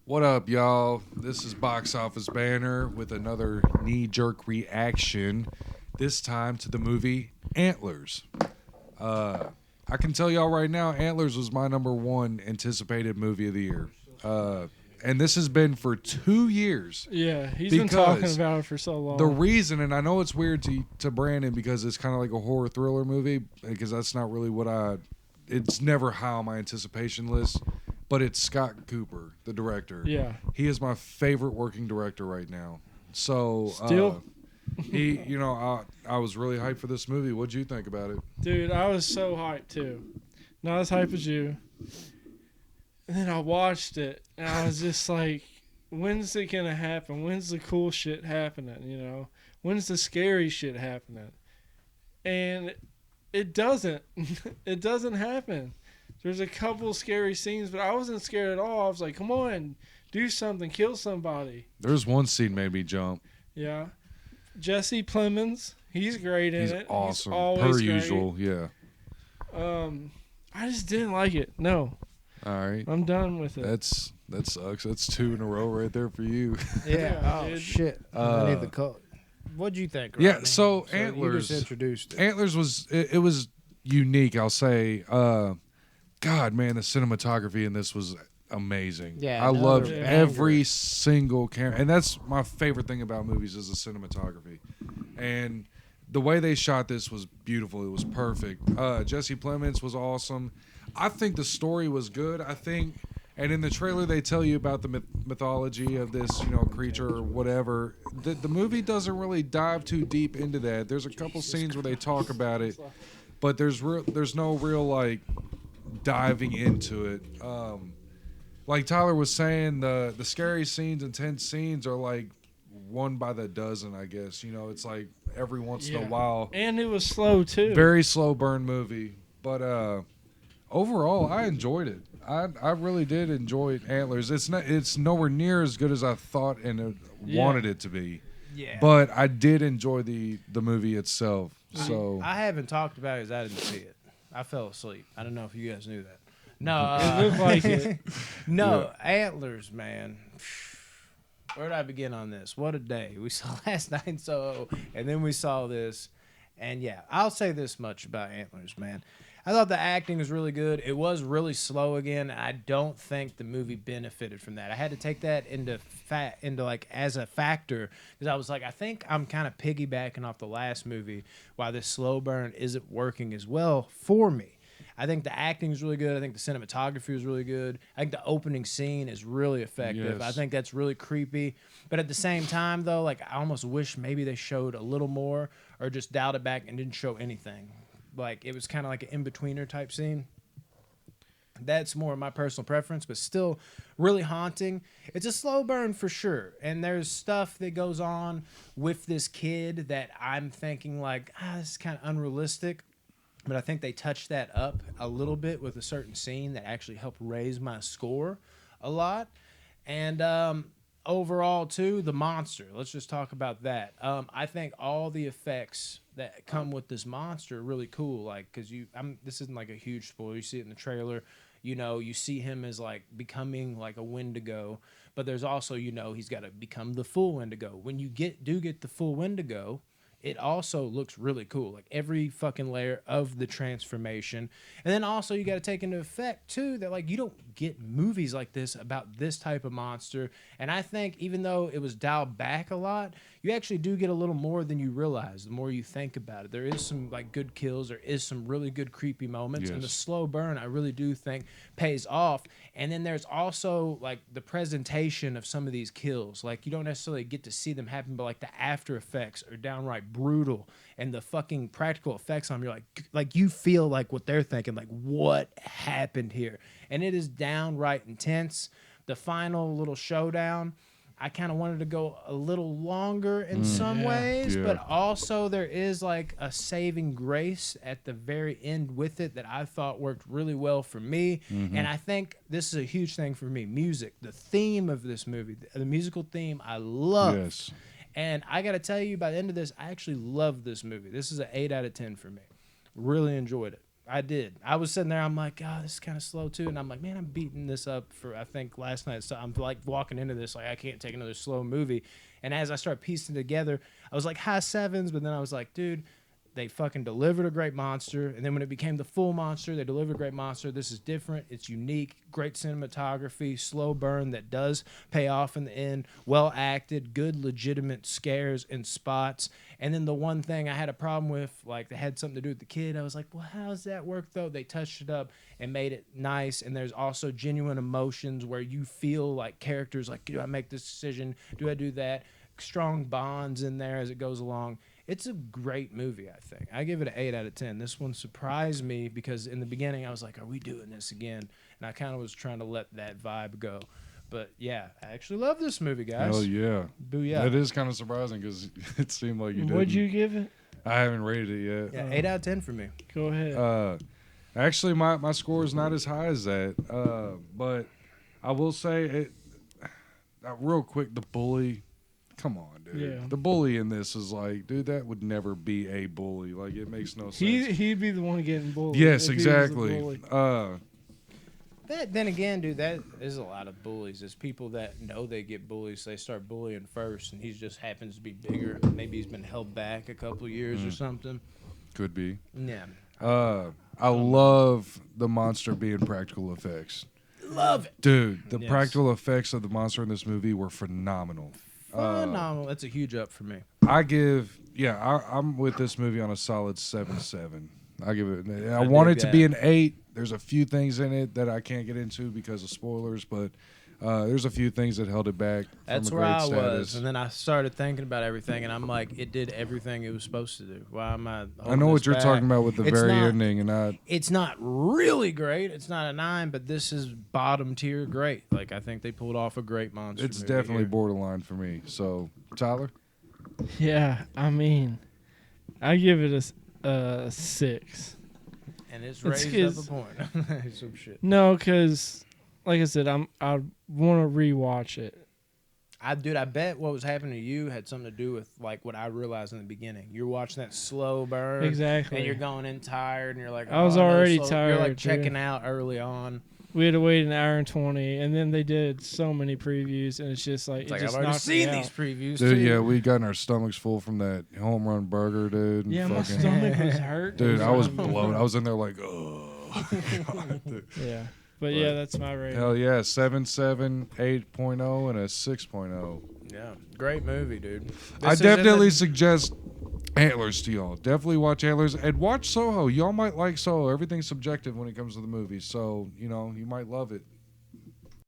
What up, y'all? This is Box Office Banner with another knee-jerk reaction, this time to the movie Antlers. I can tell y'all right now, Antlers was my number one anticipated movie of the year. And this has been for 2 years. Yeah, he's been talking Because about it for so long. The reason, and I know it's weird to Brandon because it's kind of like a horror thriller movie, because that's not really it's never high on my anticipation list. But it's Scott Cooper, the director. Yeah. He is my favorite working director right now. So, Still? I was really hyped for this movie. What'd you think about it? Dude, I was so hyped too. Not as hyped as you. And then I watched it, and I was just like, when's it going to happen? When's the cool shit happening, you know? When's the scary shit happening? And it doesn't. It doesn't happen. There's a couple scary scenes, but I wasn't scared at all. I was like, come on, do something, kill somebody. There's one scene made me jump. Yeah. Jesse Plemons, he's great in He's it. awesome, He's always per great. usual, yeah. I just didn't like it. No. All right. I'm done with it. That sucks. That's 2 in a row right there for you. Yeah, Oh dude. shit. I need the code. What'd you think? Yeah, Rodney? so You Antlers. just introduced it. Antlers was unique, I'll say. God, man, the cinematography in this was amazing. Yeah, I loved another every banger. single camera, and that's my favorite thing about movies is the cinematography. And the way they shot this was beautiful. It was perfect. Jesse Plemons was awesome. I think the story was good. And in the trailer they tell you about the mythology of this, creature or whatever. The movie doesn't really dive too deep into that. There's a couple scenes where they talk about it, but there's no real like diving into it. Like Tyler was saying, the scary scenes, intense scenes are like one by the dozen, I guess. It's like every once in a while. And it was slow too. Very slow burn movie. But overall, I enjoyed it. I really did enjoy Antlers. It's nowhere near as good as I thought and wanted it to be. Yeah. But I did enjoy the movie itself. So I haven't talked about it because I didn't see it. I fell asleep. I don't know if you guys knew that. No. It looked like it. No, Antlers, man. Where did I begin on this? What a day. We saw last night, and then we saw this. And yeah, I'll say this much about Antlers, man. I thought the acting was really good. It was really slow again. I don't think the movie benefited from that. I had to take that into as a factor because I was like, I think I'm kind of piggybacking off the last movie why this slow burn isn't working as well for me. I think the acting is really good. I think the cinematography is really good. I think the opening scene is really effective. Yes. I think that's really creepy. But at the same time, though, like I almost wish maybe they showed a little more or just dialed it back and didn't show anything. Like it was kind of like an in-betweener type scene. That's more my personal preference, but still really haunting. It's a slow burn for sure. And there's stuff that goes on with this kid that I'm thinking like, this is kind of unrealistic. But I think they touched that up a little bit with a certain scene that actually helped raise my score a lot. And overall, too, the monster. Let's just talk about that. I think all the effects that come with this monster are really cool. Like, because this isn't like a huge spoiler. You see it in the trailer. You see him as like becoming like a Wendigo. But there's also, he's got to become the full Wendigo. When you do get the full Wendigo, it also looks really cool, like every fucking layer of the transformation. And then also you got to take into effect too that like you don't get movies like this about this type of monster. And I think even though it was dialed back a lot, you actually do get a little more than you realize the more you think about it. There is some like good kills, there is some really good creepy moments, and the slow burn I really do think pays off. And then there's also like the presentation of some of these kills. Like you don't necessarily get to see them happen, but like the after effects are downright brutal, and the fucking practical effects on them, you're like you feel like what they're thinking, like what happened here. And it is downright intense. The final little showdown, I kind of wanted to go a little longer in some ways, but also there is like a saving grace at the very end with it that I thought worked really well for me. And I think this is a huge thing for me. Music, the theme of this movie, the musical theme, I love. Yes. And I got to tell you, by the end of this, I actually love this movie. This is an 8 out of 10 for me. Really enjoyed it. I did. I was sitting there. I'm like, oh, this is kind of slow too. And I'm like, man, I'm beating this up for I think last night. So I'm like walking into this like I can't take another slow movie. And as I start piecing together, I was like high sevens, but then I was like, dude, they fucking delivered a great monster. And then when it became the full monster, they delivered a great monster. This is different. It's unique. Great cinematography, slow burn that does pay off in the end. Well acted, good legitimate scares and spots. And then the one thing I had a problem with, like, that had something to do with the kid, I was like, well, how does that work, though? They touched it up and made it nice. And there's also genuine emotions where you feel like characters, like, do I make this decision? Do I do that? Strong bonds in there as it goes along. It's a great movie, I think. I give it an 8 out of 10. This one surprised me because in the beginning I was like, are we doing this again? And I kind of was trying to let that vibe go. But, yeah, I actually love this movie, guys. Hell yeah. Booyah. That is kind of surprising because it seemed like you did. What'd you give it? I haven't rated it yet. Yeah, 8 out of 10 for me. Go ahead. Actually, my score is not as high as that. But I will say, real quick, the bully. Come on, dude. Yeah. The bully in this is like, dude, that would never be a bully. Like, it makes no sense. He'd be the one getting bullied. Yes, if he was a exactly. bully. Then again, dude, that is a lot of bullies. There's people that know they get bullies, so they start bullying first, and he just happens to be bigger. Maybe he's been held back a couple of years or something. Could be. Yeah. I love the monster being practical effects. Love it. Dude, the Yes. practical effects of the monster in this movie were phenomenal. Phenomenal. That's a huge up for me. I'm with this movie on a solid 7.7. I give it. I I want it dig to that. be an 8. There's a few things in it that I can't get into because of spoilers, but there's a few things that held it back. That's from a where great I status. was, and then I started thinking about everything, and I'm like, it did everything it was supposed to do. Why am I? I know what you're talking about with the It's very not- ending, and I It's not really great. It's not a 9, but this is bottom tier great. Like I think they pulled off a great monster. it's movie definitely here. borderline for me. So, Tyler, Yeah, I mean, I give it a 6. And it's It's raised up a point. Some shit. No, because like I said, I want to rewatch it. I bet what was happening to you had something to do with like what I realized in the beginning. You're watching that slow burn, Exactly. and you're going in tired, and you're like, I was "Oh, another already slow-" tired, You're like dude. checking out early on. We had to wait an hour and 20, and then they did so many previews, and it's just like It's it like just I've already knocked me seen out. these previews. dude, too. yeah, we gotten our stomachs full from that home run burger, dude. and Yeah, my fucking- stomach was hurt. Dude, I was blown. blown. I was in there like, oh. Yeah, but yeah, that's my rating. Hell yeah, 7.7, 8.0, and a 6.0. Yeah, great movie, dude. I This is in definitely the- suggest Antlers to y'all. Definitely watch Antlers and watch Soho. Y'all might like Soho. Everything's subjective when it comes to the movie, so you know you might love it.